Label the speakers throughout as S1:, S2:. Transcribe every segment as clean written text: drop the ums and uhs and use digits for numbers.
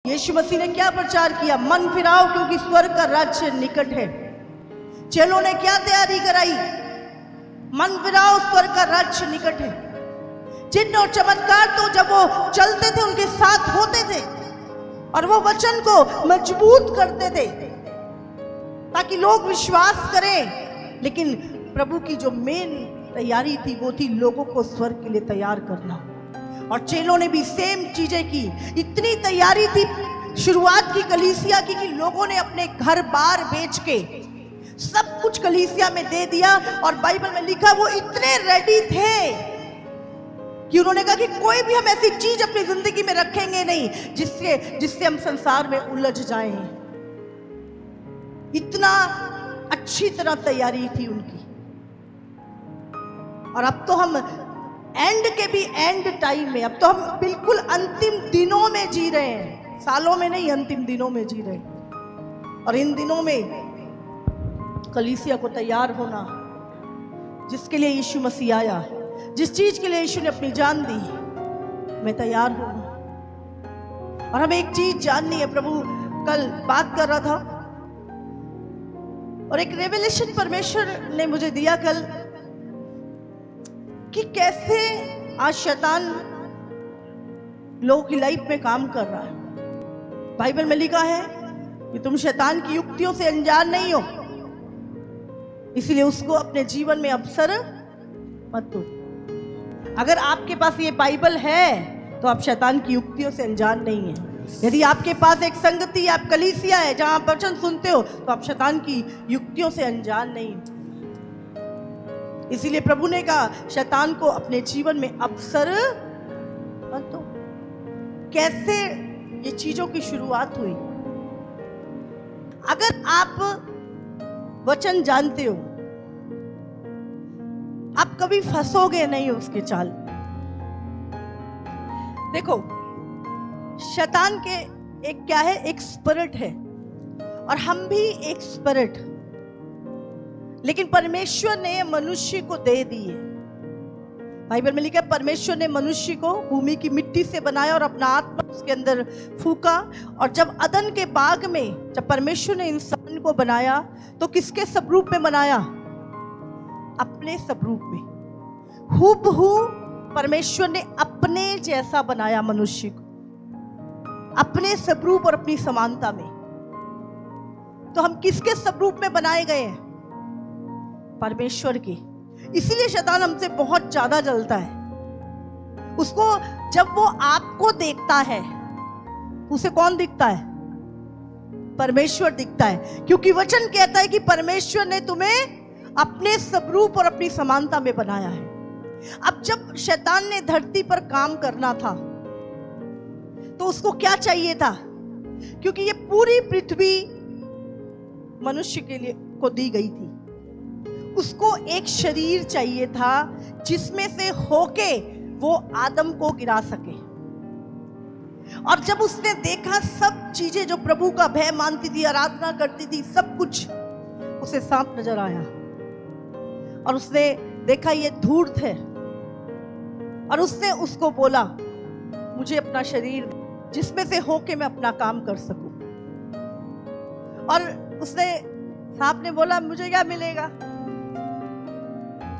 S1: यीशु मसीह ने क्या प्रचार किया? मन फिराओ क्योंकि स्वर्ग का राज्य निकट है। चेलों ने क्या तैयारी कराई? मन फिराओ, स्वर्ग का राज्य निकट है। चिन्ह और चमत्कार तो जब वो चलते थे उनके साथ होते थे और वो वचन को मजबूत करते थे ताकि लोग विश्वास करें। लेकिन प्रभु की जो मेन तैयारी थी वो थी लोगों को स्वर्ग के लिए तैयार करना। और चेलों ने भी सेम चीजें की। इतनी तैयारी थी शुरुआत की कलीसिया की कि लोगों ने अपने घर बार बेच के सब कुछ कलीसिया में दे दिया। और बाइबल में लिखा वो इतने रेडी थे कि उन्होंने कहा कि कोई भी हम ऐसी चीज अपनी जिंदगी में रखेंगे नहीं जिससे हम संसार में उलझ जाएं। इतना अच्छी तरह तैयारी थी उनकी। और अब तो हम एंड के भी एंड टाइम में, अब तो हम बिल्कुल अंतिम दिनों में जी रहे हैं, सालों में नहीं, अंतिम दिनों में जी रहे हैं। और इन दिनों में कलीसिया को तैयार होना, जिसके लिए यीशु मसीह आया, जिस चीज के लिए यीशु ने अपनी जान दी, मैं तैयार हूं। और हमें एक चीज जाननी है। प्रभु कल बात कर रहा था और एक रेवलेशन परमेश्वर ने मुझे दिया कल कि कैसे आज शैतान लोगों की लाइफ में काम कर रहा है। बाइबल में लिखा है कि तुम शैतान की युक्तियों से अनजान नहीं हो, इसलिए उसको अपने जीवन में अवसर मत दो। अगर आपके पास ये बाइबल है तो आप शैतान की युक्तियों से अनजान नहीं है। यदि आपके पास एक संगति, आप कलीसिया है जहां आप वचन सुनते हो, तो आप शैतान की युक्तियों से अनजान नहीं। इसीलिए प्रभु ने कहा शैतान को अपने जीवन में अवसर मत दो। कैसे ये चीजों की शुरुआत हुई? अगर आप वचन जानते हो, आप कभी फंसोगे नहीं उसके चाल में। देखो, शैतान के एक क्या है, एक स्पिरिट है और हम भी एक स्पिरिट, लेकिन परमेश्वर ने मनुष्य को दे दिए। बाइबल में लिखा है परमेश्वर ने मनुष्य को भूमि की मिट्टी से बनाया और अपना आत्मा उसके अंदर फूका। और जब अदन के बाग में जब परमेश्वर ने इंसान को बनाया तो किसके स्वरूप में बनाया? अपने स्वरूप में। हूबहू परमेश्वर ने अपने जैसा बनाया मनुष्य को, अपने स्वरूप और अपनी समानता में। तो हम किसके स्वरूप में बनाए गए हैं? परमेश्वर की। इसीलिए शैतान हमसे बहुत ज्यादा जलता है। उसको जब वो आपको देखता है, उसे कौन दिखता है? परमेश्वर दिखता है, क्योंकि वचन कहता है कि परमेश्वर ने तुम्हें अपने स्वरूप और अपनी समानता में बनाया है। अब जब शैतान ने धरती पर काम करना था तो उसको क्या चाहिए था? क्योंकि ये पूरी पृथ्वी मनुष्य के लिए को दी गई थी, उसको एक शरीर चाहिए था जिसमें से होके वो आदम को गिरा सके। और जब उसने देखा सब चीजें जो प्रभु का भय मानती थी, आराधना करती थी, सब कुछ, उसे सांप नजर आया और उसने देखा ये धूर्त है और उसने उसको बोला मुझे अपना शरीर जिसमें से होके मैं अपना काम कर सकूं। और उसने, सांप ने बोला मुझे क्या मिलेगा?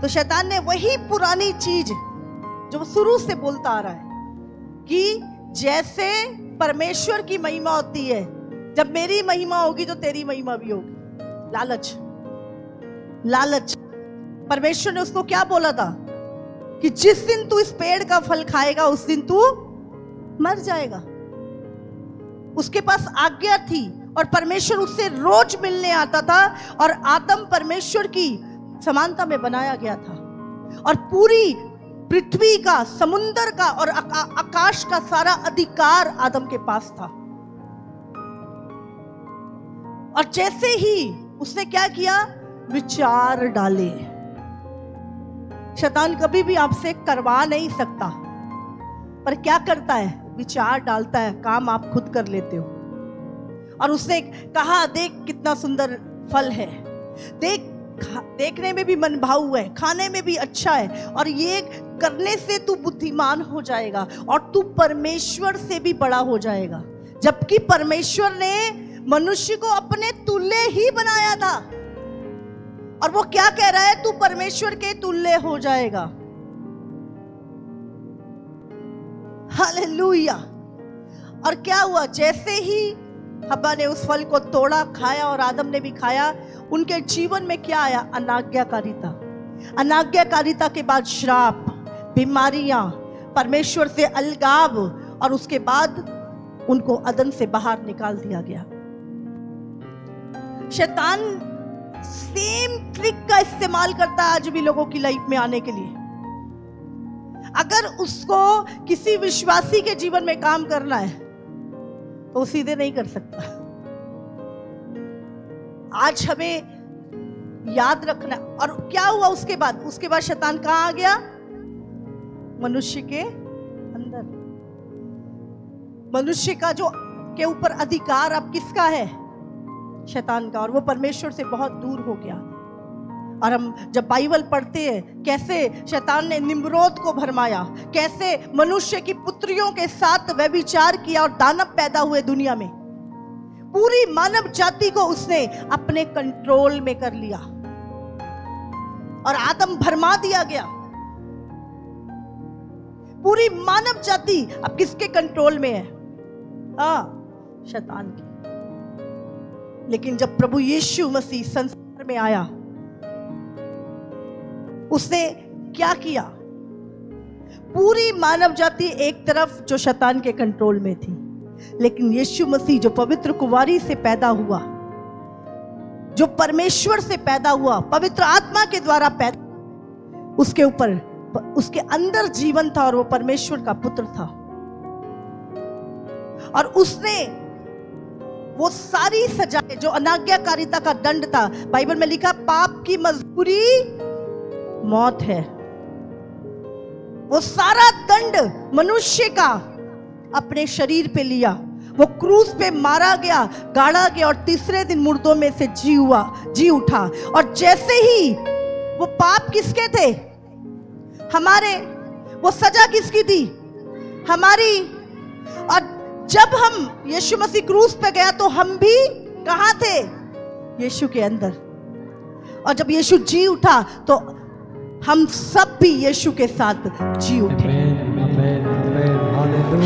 S1: तो शैतान ने वही पुरानी चीज जो शुरू से बोलता आ रहा है कि जैसे परमेश्वर की महिमा होती है, जब मेरी महिमा होगी तो तेरी महिमा भी होगी। लालच, लालच। परमेश्वर ने उसको क्या बोला था कि जिस दिन तू इस पेड़ का फल खाएगा उस दिन तू मर जाएगा। उसके पास आज्ञा थी और परमेश्वर उससे रोज मिलने आता था और आदम परमेश्वर की समानता में बनाया गया था। और पूरी पृथ्वी का, समुंदर का और आकाश का सारा अधिकार आदम के पास था। और जैसे ही उसने क्या किया, विचार डाले। शैतान कभी भी आपसे करवा नहीं सकता, पर क्या करता है? विचार डालता है, काम आप खुद कर लेते हो। और उसने कहा देख कितना सुंदर फल है, देख देखने में भी मनभाऊ है, खाने में भी अच्छा है, और ये करने से तू बुद्धिमान हो जाएगा और तू परमेश्वर से भी बड़ा हो जाएगा। जबकि परमेश्वर ने मनुष्य को अपने तुल्य ही बनाया था। और वो क्या कह रहा है, तू परमेश्वर के तुल्य हो जाएगा। हालेलुया। और क्या हुआ, जैसे ही हव्वा ने उस फल को तोड़ा, खाया और आदम ने भी खाया, उनके जीवन में क्या आया, अनाज्ञाकारिता। अनाज्ञाकारिता के बाद श्राप, बीमारियां, परमेश्वर से अलगाव, और उसके बाद उनको अदन से बाहर निकाल दिया गया। शैतान सेम ट्रिक का इस्तेमाल करता है आज भी लोगों की लाइफ में आने के लिए। अगर उसको किसी विश्वासी के जीवन में काम करना है तो सीधे नहीं कर सकता। आज हमें याद रखना। और क्या हुआ उसके बाद? उसके बाद शैतान कहां आ गया? मनुष्य के अंदर। मनुष्य का जो के ऊपर अधिकार अब किसका है? शैतान का। और वो परमेश्वर से बहुत दूर हो गया। और हम जब बाइबल पढ़ते हैं, कैसे शैतान ने निम्रोद को भरमाया, कैसे मनुष्य की पुत्रियों के साथ व्यभिचार किया और दानव पैदा हुए दुनिया में। पूरी मानव जाति को उसने अपने कंट्रोल में कर लिया और आदम भरमा दिया गया। पूरी मानव जाति अब किसके कंट्रोल में है? शैतान की। लेकिन जब प्रभु यीशु मसीह संसार में आया, उसने क्या किया? पूरी मानव जाति एक तरफ जो शैतान के कंट्रोल में थी, लेकिन यीशु मसीह जो पवित्र कुंवारी से पैदा हुआ, जो परमेश्वर से पैदा हुआ, पवित्र आत्मा के द्वारा पैदा, उसके ऊपर, उसके अंदर जीवन था और वो परमेश्वर का पुत्र था। और उसने वो सारी सजाएं जो अनाज्ञाकारिता का दंड था, बाइबल में लिखा पाप की मजदूरी मौत है, वो सारा दंड मनुष्य का अपने शरीर पे लिया। वो क्रूस पे मारा गया, गाड़ा गया और तीसरे दिन मुर्दों में से जी उठा। और जैसे ही वो पाप किसके थे? हमारे। वो सजा किसकी थी? हमारी। और जब हम यीशु मसीह क्रूस पे गया तो हम भी कहां थे? यीशु के अंदर। और जब यीशु जी उठा तो हम सब भी यीशु के साथ जी उठे।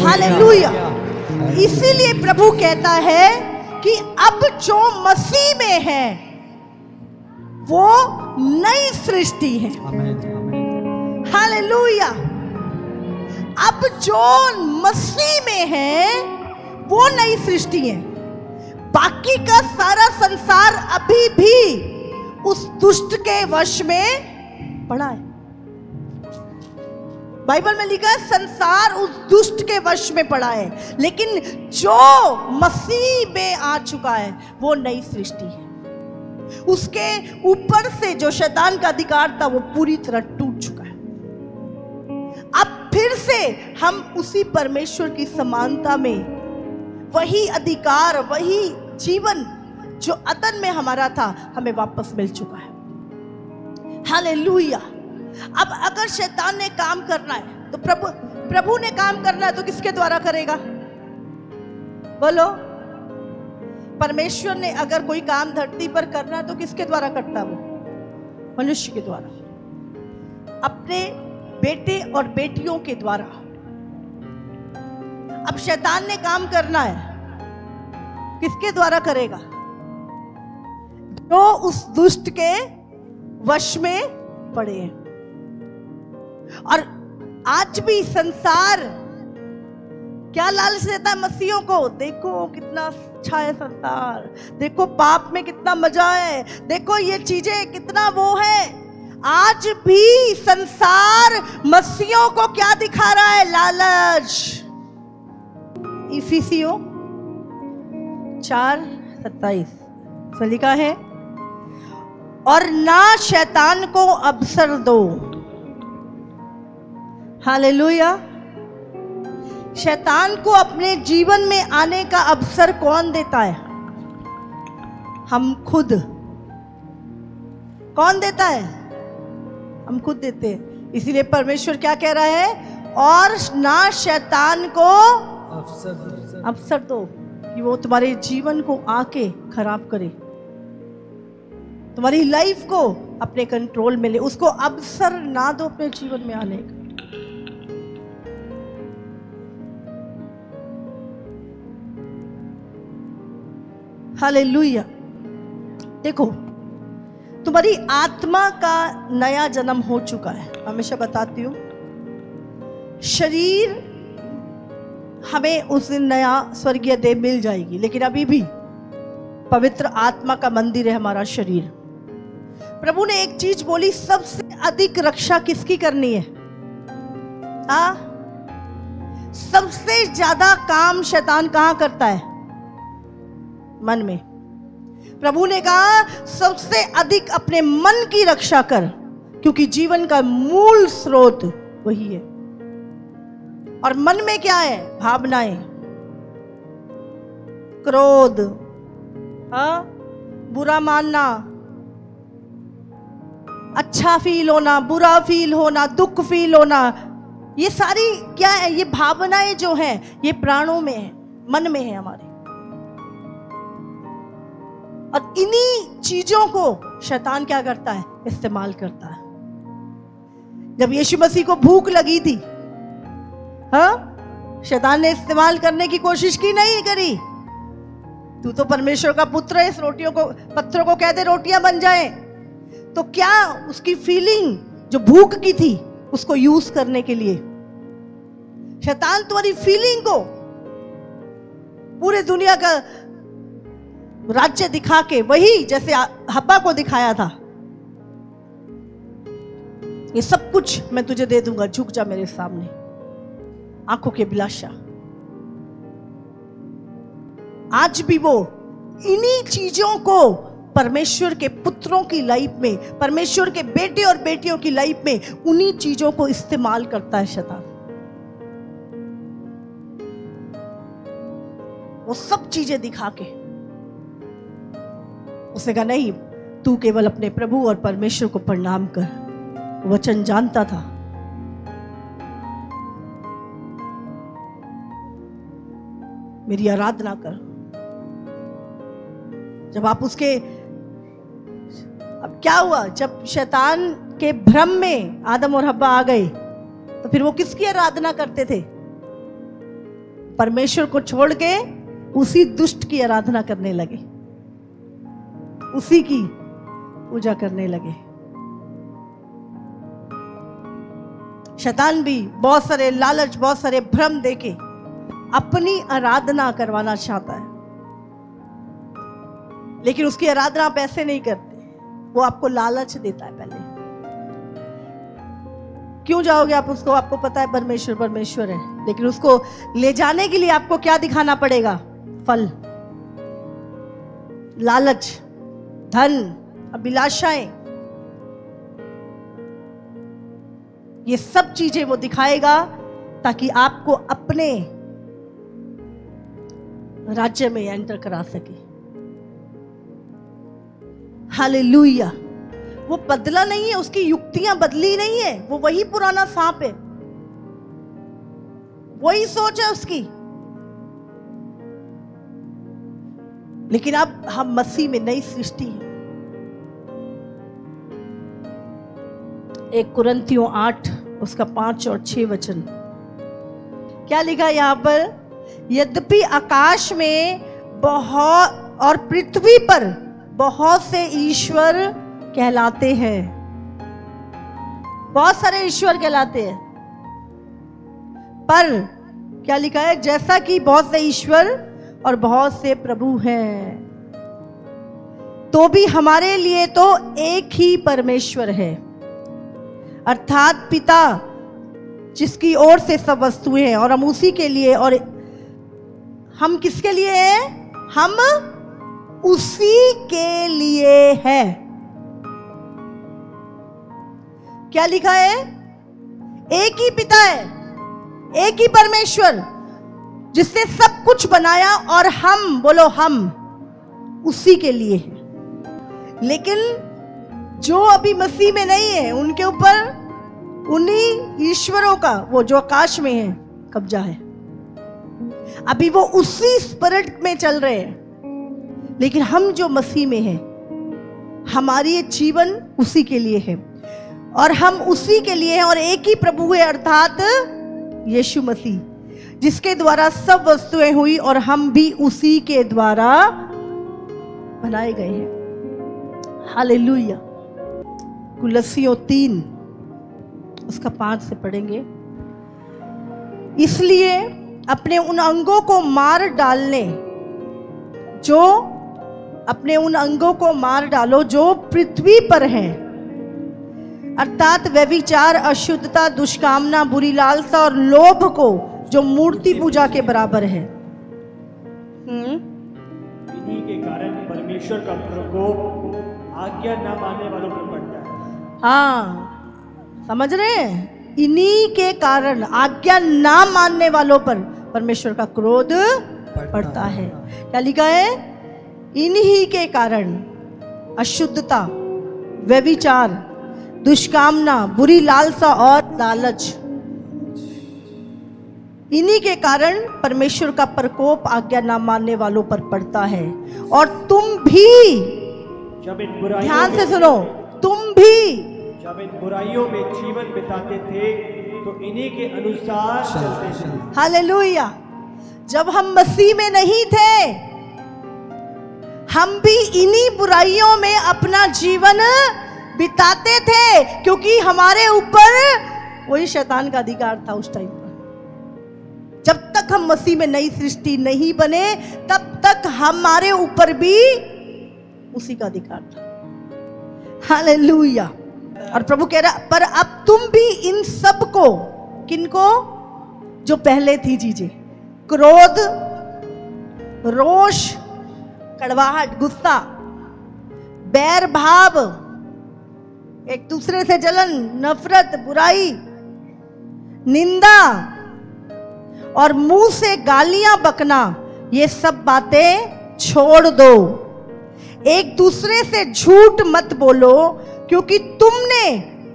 S1: हालेलुया। इसीलिए प्रभु कहता है कि अब जो मसीह में है वो नई सृष्टि है। हालेलुया। अब जो मसीह में है वो नई सृष्टि है। बाकी का सारा संसार अभी भी उस दुष्ट के वश में पड़ा है। बाइबल में लिखा है संसार उस दुष्ट के वश में पड़ा है, लेकिन जो मसीह में आ चुका है वो नई सृष्टि है। उसके ऊपर से जो शैतान का अधिकार था वो पूरी तरह टूट चुका है। अब फिर से हम उसी परमेश्वर की समानता में, वही अधिकार, वही जीवन जो अदन में हमारा था, हमें वापस मिल चुका है। हालेलुया। अब अगर शैतान ने काम करना है तो प्रभु ने काम करना है तो किसके द्वारा करेगा? बोलो। परमेश्वर ने अगर कोई काम धरती पर करना है तो किसके द्वारा करता है? वो मनुष्य के द्वारा, अपने बेटे और बेटियों के द्वारा। अब शैतान ने काम करना है, किसके द्वारा करेगा? जो उस दुष्ट के वश में पड़े हैं। और आज भी संसार क्या लालच देता है मसीहों को? देखो कितना अच्छा है संसार, देखो पाप में कितना मजा है, देखो ये चीजें कितना वो है। आज भी संसार मसीहों को क्या दिखा रहा है? लालच। इफिसियों 4:27 से लिखा है, और ना शैतान को अवसर दो। हालेलुया। शैतान को अपने जीवन में आने का अवसर कौन देता है? हम खुद। कौन देता है? हम खुद देते हैं। इसीलिए परमेश्वर क्या कह रहा है? और ना शैतान को अवसर दो। कि वो तुम्हारे जीवन को आके खराब करे, तुम्हारी लाइफ को अपने कंट्रोल में ले, उसको अवसर ना दो अपने जीवन में आने का। हालेलुया। देखो, तुम्हारी आत्मा का नया जन्म हो चुका है। हमेशा बताती हूँ, शरीर हमें उस दिन नया स्वर्गीय देह मिल जाएगी, लेकिन अभी भी पवित्र आत्मा का मंदिर है हमारा शरीर। प्रभु ने एक चीज बोली, सबसे अधिक रक्षा किसकी करनी है? सबसे ज्यादा काम शैतान कहां करता है? मन में। प्रभु ने कहा सबसे अधिक अपने मन की रक्षा कर, क्योंकि जीवन का मूल स्रोत वही है। और मन में क्या है? भावनाएं, क्रोध, बुरा मानना, अच्छा फील होना, बुरा फील होना, दुख फील होना, ये सारी क्या है? ये भावनाएं जो हैं, ये प्राणों में है, मन में है हमारे। और इन्हीं चीजों को शैतान क्या करता है? इस्तेमाल करता है। जब यीशु मसीह को भूख लगी थी, शैतान ने इस्तेमाल करने की कोशिश की? नहीं करी। तू तो परमेश्वर का पुत्र है, इस रोटियों को, पत्थरों को कह दे रोटियां बन जाएं। तो क्या उसकी फीलिंग जो भूख की थी, उसको यूज करने के लिए शैतान तुम्हारी फीलिंग को पूरे दुनिया का राज्य दिखा के, वही जैसे हब्बा को दिखाया था, ये सब कुछ मैं तुझे दे दूंगा, झुक जा मेरे सामने। आंखों की अभिलाषा। आज भी वो इन्हीं चीजों को परमेश्वर के पुत्रों की लाइफ में, परमेश्वर के बेटे और बेटियों की लाइफ में, उन्हीं चीजों को इस्तेमाल करता है शैतान। वो सब चीजें दिखा के उसने कहा नहीं, तू केवल अपने प्रभु और परमेश्वर को प्रणाम कर। वचन जानता था, मेरी आराधना कर। जब आप उसके, अब क्या हुआ? जब शैतान के भ्रम में आदम और हव्वा आ गए, तो फिर वो किसकी आराधना करते थे? परमेश्वर को छोड़ के उसी दुष्ट की आराधना करने लगे, उसी की पूजा करने लगे। शैतान भी बहुत सारे लालच, बहुत सारे भ्रम देके अपनी आराधना करवाना चाहता है, लेकिन उसकी आराधना आप ऐसे नहीं करते। वो आपको लालच देता है पहले। क्यों जाओगे आप उसको? आपको पता है परमेश्वर परमेश्वर है, लेकिन उसको ले जाने के लिए आपको क्या दिखाना पड़ेगा? फल, लालच, धन, अभिलाषाएं, ये सब चीजें वो दिखाएगा ताकि आपको अपने राज्य में एंटर करा सके। हालेलुया। वो बदला नहीं है, उसकी युक्तियां बदली नहीं है, वो वही पुराना सांप है, वही सोच है उसकी। लेकिन अब हम मसीह में नई सृष्टि है। 1 कुरिन्थियों 8 उसका 5 और 6 वचन क्या लिखा यहां पर? यद्यपि आकाश में बहुत और पृथ्वी पर बहुत से ईश्वर कहलाते हैं, बहुत सारे ईश्वर कहलाते हैं, पर क्या लिखा है? जैसा कि बहुत से ईश्वर और बहुत से प्रभु हैं, तो भी हमारे लिए तो एक ही परमेश्वर है, अर्थात पिता, जिसकी ओर से सब वस्तुएं हैं, और हम उसी के लिए, और हम किसके लिए हैं? हम उसी के लिए है। क्या लिखा है? एक ही पिता है, एक ही परमेश्वर जिसने सब कुछ बनाया, और हम, बोलो हम, उसी के लिए है। लेकिन जो अभी मसीह में नहीं है, उनके ऊपर उन्हीं ईश्वरों का, वो जो आकाश में है, कब्जा है। अभी वो उसी स्पिरिट में चल रहे हैं, लेकिन हम जो मसीह में हैं, हमारी जीवन उसी के लिए है और हम उसी के लिए हैं। और एक ही प्रभु है, अर्थात यीशु मसीह, जिसके द्वारा सब वस्तुएं हुई और हम भी उसी के द्वारा बनाए गए हैं। हालेलुया। कुलस्सियों 3 उसका 5 से पढ़ेंगे। इसलिए अपने उन अंगों को मार डालो जो पृथ्वी पर हैं, अर्थात व्यभिचार, अशुद्धता, दुष्कामना, बुरी लालसा और लोभ को, जो मूर्ति पूजा के बराबर है।
S2: इन्हीं के कारण परमेश्वर का प्रकोप आज्ञा न मानने वालों पर पड़ता है।
S1: हाँ, समझ रहे हैं? इन्हीं के कारण, आज्ञा ना मानने वालों पर परमेश्वर का क्रोध पड़ता है। क्या लिखा है? इन्हीं के कारण अशुद्धता, व्यभिचार, दुष्कामना, बुरी लालसा और लालच, इन्हीं के कारण परमेश्वर का प्रकोप आज्ञा ना मानने वालों पर पड़ता है। और तुम भी,
S2: जब इन बुराइयों
S1: ध्यान से सुनो, तुम भी
S2: जब इन बुराइयों में जीवन बिताते थे तो इन्हीं के अनुसार चलते थे।
S1: हालेलुया। जब हम मसीह में नहीं थे, हम भी इन्हीं बुराइयों में अपना जीवन बिताते थे, क्योंकि हमारे ऊपर वही शैतान का अधिकार था उस टाइम पर। जब तक हम मसीह में नई सृष्टि नहीं बने, तब तक हमारे ऊपर भी उसी का अधिकार था। हालेलुया। और प्रभु कह रहा, पर अब तुम भी इन सब को, किनको? जो पहले थी चीजें, क्रोध, रोष, कड़वाहट, गुस्सा, बैर भाव, एक दूसरे से जलन, नफरत, बुराई, निंदा और मुंह से गालियां बकना, ये सब बातें छोड़ दो। एक दूसरे से झूठ मत बोलो, क्योंकि तुमने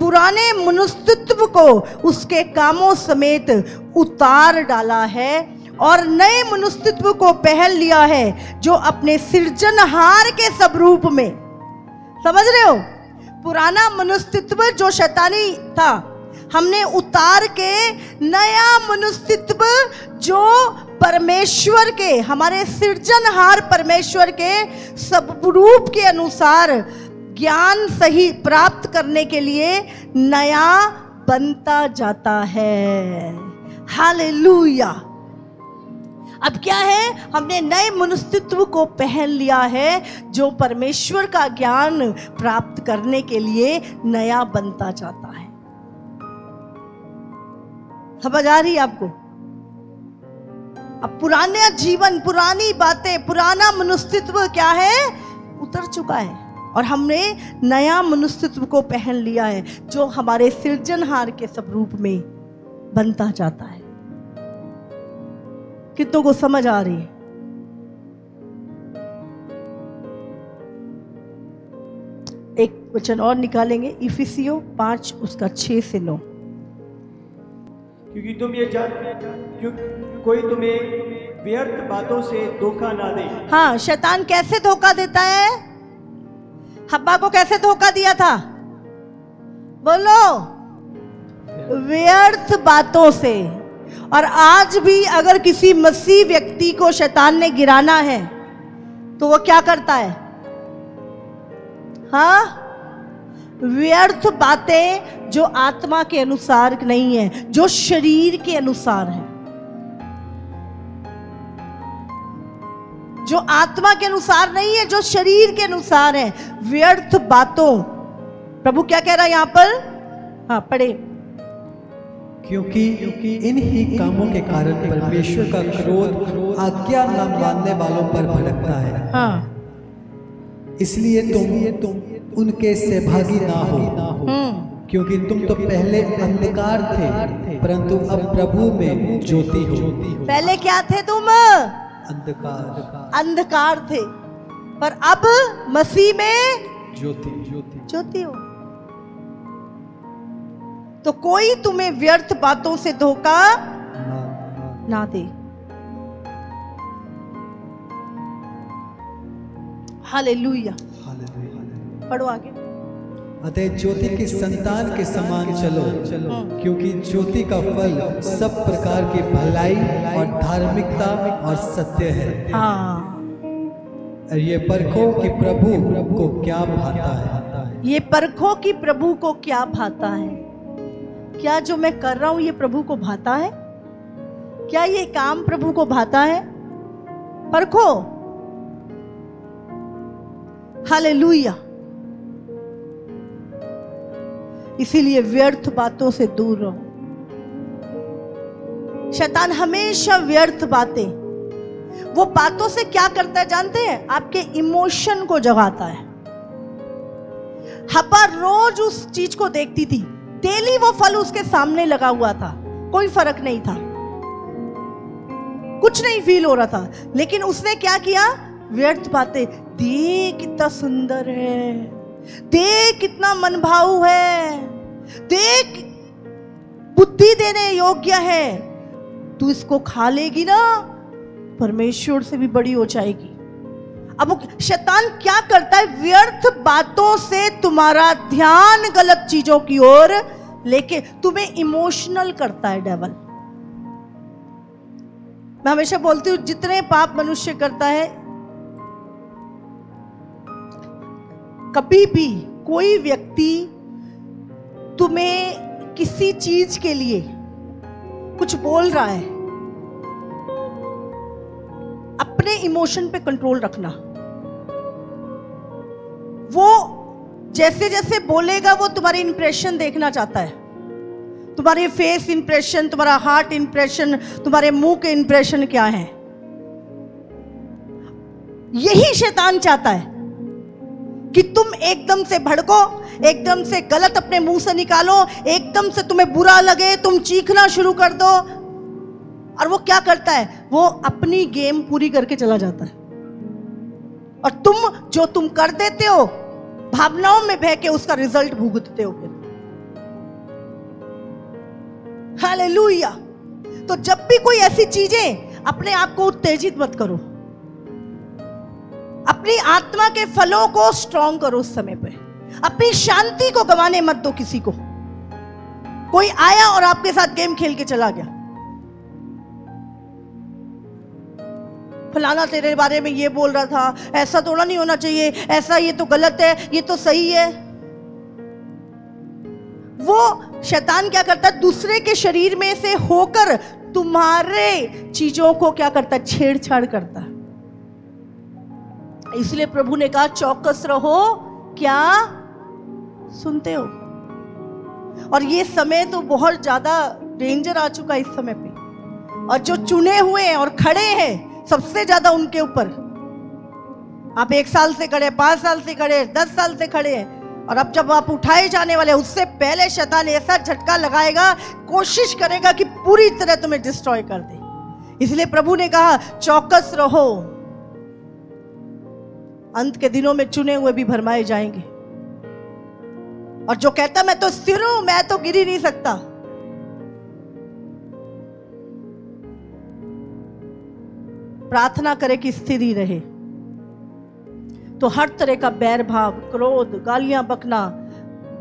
S1: पुराने मनुष्यत्व को उसके कामों समेत उतार डाला है और नए मनुष्यत्व को पहन लिया है, जो अपने सृजनहार के स्वरूप में, समझ रहे हो? पुराना मनुष्यत्व जो शैतानी था, हमने उतार के नया मनुष्यत्व जो परमेश्वर के, हमारे सृजनहार परमेश्वर के स्वरूप के अनुसार ज्ञान सही प्राप्त करने के लिए नया बनता जाता है। हालेलुया। अब क्या है? हमने नए मनुष्यत्व को पहन लिया है, जो परमेश्वर का ज्ञान प्राप्त करने के लिए नया बनता जाता है। समझ आ रही है आपको? अब पुराना जीवन, पुरानी बातें, पुराना मनुष्यत्व क्या है? उतर चुका है और हमने नया मनुष्यत्व को पहन लिया है, जो हमारे सृजनहार के स्वरूप में बनता जाता है। कितनों को समझ आ रही है? एक वचन और निकालेंगे, इफिसियों 5 उसका 6 से 9।
S2: क्योंकि तुम ये कोई तुम्हें व्यर्थ बातों से धोखा ना दे।
S1: हाँ, शैतान कैसे धोखा देता है? हब्बा को कैसे धोखा दिया था? बोलो, व्यर्थ बातों से। और आज भी अगर किसी मसीह व्यक्ति को शैतान ने गिराना है, तो वो क्या करता है? हाँ, व्यर्थ बातें जो आत्मा के अनुसार नहीं है, जो शरीर के अनुसार है, जो आत्मा के अनुसार नहीं है, जो शरीर के अनुसार है, व्यर्थ बातों। प्रभु क्या कह रहा है यहां पर? हाँ, पढ़े।
S3: क्योंकि इन्हीं कामों के कारण परमेश्वर का क्रोध आज्ञा न मानने वालों पर भड़कता है।
S1: हाँ,
S3: इसलिए तुम उनके सहभागी ना हो, क्योंकि तुम तो पहले अंधकार थे, परंतु अब प्रभु में ज्योति हो।
S1: पहले क्या थे तुम? अंधकार थे, पर अब मसीह में ज्योति हो। तो कोई तुम्हें व्यर्थ बातों से धोखा ना दे। हालेलुया। पढ़ो आगे।
S3: अतः ज्योति की संतान के समान चलो, क्योंकि ज्योति का फल सब प्रकार की भलाई और धार्मिकता और सत्य है।
S1: हाँ,
S3: और ये परखो कि प्रभु को क्या भाता है।
S1: ये परखो कि प्रभु को क्या भाता है। क्या जो मैं कर रहा हूं ये प्रभु को भाता है? क्या ये काम प्रभु को भाता है? परखो। हालेलुया। इसीलिए व्यर्थ बातों से दूर रहो। शैतान हमेशा व्यर्थ बातें, वो बातों से क्या करता है जानते हैं? आपके इमोशन को जगाता है। हब्बा रोज उस चीज को देखती थी, डेली वो फल उसके सामने लगा हुआ था, कोई फर्क नहीं था, कुछ नहीं फील हो रहा था, लेकिन उसने क्या किया? व्यर्थ बातें। देख कितना सुंदर है, देख कितना मनभाऊ है, देख बुद्धि देने योग्य है, तू इसको खा लेगी ना परमेश्वर से भी बड़ी हो जाएगी। अब शैतान क्या करता है? व्यर्थ बातों से तुम्हारा ध्यान गलत चीजों की ओर लेके तुम्हें इमोशनल करता है डेविल। मैं हमेशा बोलती हूं जितने पाप मनुष्य करता है, कभी भी कोई व्यक्ति तुम्हें किसी चीज के लिए कुछ बोल रहा है, अपने इमोशन पे कंट्रोल रखना। वो जैसे जैसे बोलेगा वो तुम्हारी इंप्रेशन देखना चाहता है, तुम्हारे फेस इंप्रेशन, तुम्हारा हार्ट इंप्रेशन, तुम्हारे मुंह के इंप्रेशन क्या है। यही शैतान चाहता है कि तुम एकदम से भड़को, एकदम से गलत अपने मुंह से निकालो, एकदम से तुम्हें बुरा लगे, तुम चीखना शुरू कर दो। और वो क्या करता है? वो अपनी गेम पूरी करके चला जाता है, और तुम कर देते हो भावनाओं में बह के उसका रिजल्ट भुगतते हो फिर। हालेलुया। तो जब भी कोई ऐसी चीजें, अपने आप को उत्तेजित मत करो, अपनी आत्मा के फलों को स्ट्रॉन्ग करो उस समय पे। अपनी शांति को गंवाने मत दो किसी को। कोई आया और आपके साथ गेम खेल के चला गया, फलाना तेरे बारे में ये बोल रहा था, ऐसा थोड़ा नहीं होना चाहिए, ऐसा ये तो गलत है, ये तो सही है। वो शैतान क्या करता है? दूसरे के शरीर में से होकर तुम्हारे चीजों को क्या करता है? छेड़छाड़ करता है। इसलिए प्रभु ने कहा चौकस रहो, क्या सुनते हो? और ये समय तो बहुत ज्यादा डेंजर आ चुका है इस समय पे, और जो चुने हुए हैं और खड़े हैं सबसे ज्यादा उनके ऊपर। आप 1 साल से खड़े, 5 साल से खड़े, 10 साल से खड़े हैं, और अब जब आप उठाए जाने वाले, उससे पहले शैतान ऐसा झटका लगाएगा, कोशिश करेगा कि पूरी तरह तुम्हें डिस्ट्रॉय कर दे। इसलिए प्रभु ने कहा चौकस रहो, अंत के दिनों में चुने हुए भी भरमाए जाएंगे। और जो कहता मैं तो स्थिर हूं, मैं तो गिर ही नहीं सकता, प्रार्थना करे कि स्थिर ही रहे। तो हर तरह का बैर भाव, क्रोध, गालियां बकना,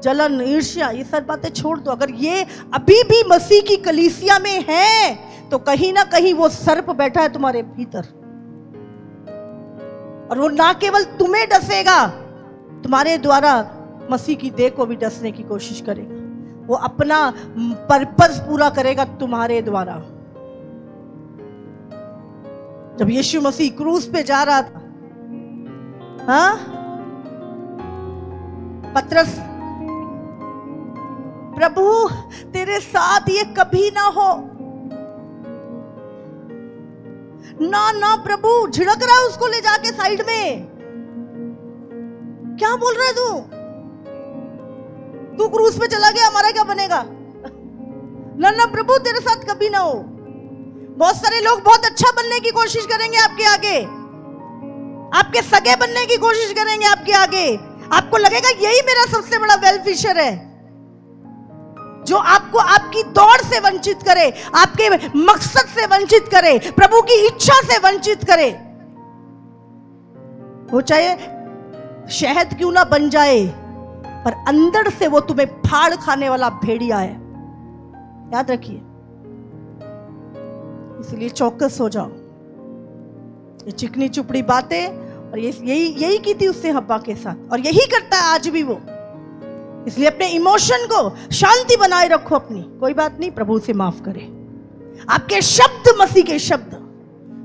S1: जलन, ईर्ष्या, ये सब बातें छोड़ दो। अगर ये अभी भी मसीह की कलीसिया में है तो कहीं ना कहीं वो सर्प बैठा है तुम्हारे भीतर, और वो ना केवल तुम्हें डसेगा, तुम्हारे द्वारा मसीह की देह को भी डसने की कोशिश करेगा। वो अपना पर्पस पूरा करेगा तुम्हारे द्वारा। जब यीशु मसीह क्रूस पे जा रहा था, हाँ, पतरस, प्रभु तेरे साथ ये कभी ना हो। ना ना प्रभु, झिड़क रहा है उसको ले जाके साइड में। क्या बोल रहा है तू क्रूस पे चला गया, हमारा क्या बनेगा? ना ना प्रभु तेरे साथ कभी ना हो। बहुत सारे लोग बहुत अच्छा बनने की कोशिश करेंगे आपके आगे, आपके सगे बनने की कोशिश करेंगे आपके आगे। आपको लगेगा यही मेरा सबसे बड़ा वेल विशर है, जो आपको आपकी दौड़ से वंचित करे, आपके मकसद से वंचित करे, प्रभु की इच्छा से वंचित करे। वो चाहे शहद क्यों ना बन जाए, पर अंदर से वो तुम्हें फाड़ खाने वाला भेड़िया है। याद रखिए, इसलिए चौकस हो जाओ। ये चिकनी चुपड़ी बातें, और यही की थी उससे हब्बा के साथ, और यही करता है आज भी वो। इसलिए अपने इमोशन को शांति बनाए रखो अपनी। कोई बात नहीं, प्रभु से माफ करे। आपके शब्द मसीह के शब्द।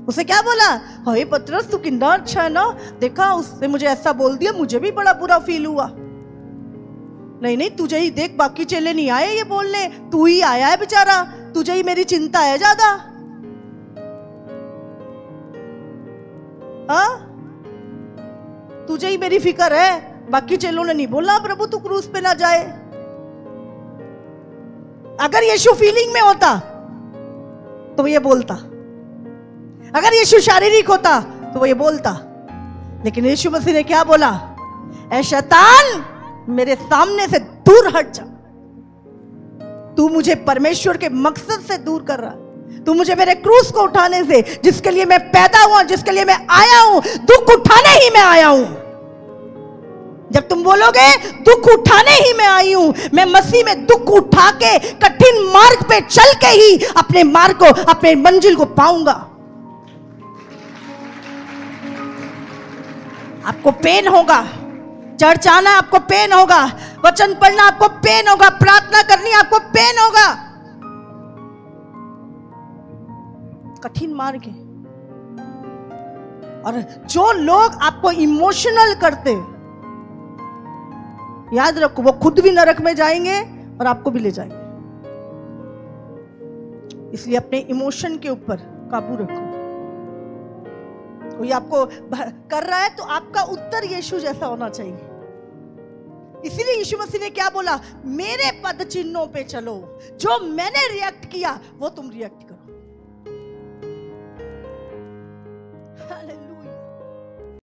S1: उसे क्या बोला? हे पतरस, तू कितना अच्छा है ना, देखा उसने मुझे ऐसा बोल दिया, मुझे भी बड़ा बुरा फील हुआ। नहीं, तुझे ही देख, बाकी चेले नहीं आए ये बोलने, तू ही आया है बेचारा, तुझे ही मेरी चिंता है ज्यादा। हाँ, तुझे ही मेरी फिक्र है, बाकी चेलों ने नहीं बोला प्रभु तू क्रूस पे ना जाए। अगर यीशु फीलिंग में होता तो ये बोलता, अगर यीशु शारीरिक होता तो वो ये बोलता। लेकिन यीशु मसीह ने क्या बोला? ऐ शैतान, मेरे सामने से दूर हट जा। तू मुझे परमेश्वर के मकसद से दूर कर रहा है। तू मुझे मेरे क्रूस को उठाने से, जिसके लिए मैं पैदा हुआ, जिसके लिए मैं आया हूं, दुख उठाने ही मैं आया हूं। जब तुम बोलोगे दुख उठाने ही मैं आई हूं, मैं मसीह में दुख उठा के कठिन मार्ग पे चल के ही अपने मार्ग को, अपने मंजिल को पाऊंगा। आपको पेन होगा, चर्च आना आपको पेन होगा, वचन पढ़ना आपको पेन होगा, प्रार्थना करनी आपको पेन होगा। कठिन मार्ग है। और जो लोग आपको इमोशनल करते, याद रखो, वो खुद भी नरक में जाएंगे और आपको भी ले जाएंगे। इसलिए अपने इमोशन के ऊपर काबू रखो। कोई आपको कर रहा है तो आपका उत्तर यीशु जैसा होना चाहिए। इसीलिए यीशु मसीह ने क्या बोला? मेरे पद चिन्हों पे चलो, जो मैंने रिएक्ट किया वो तुम रिएक्ट करो।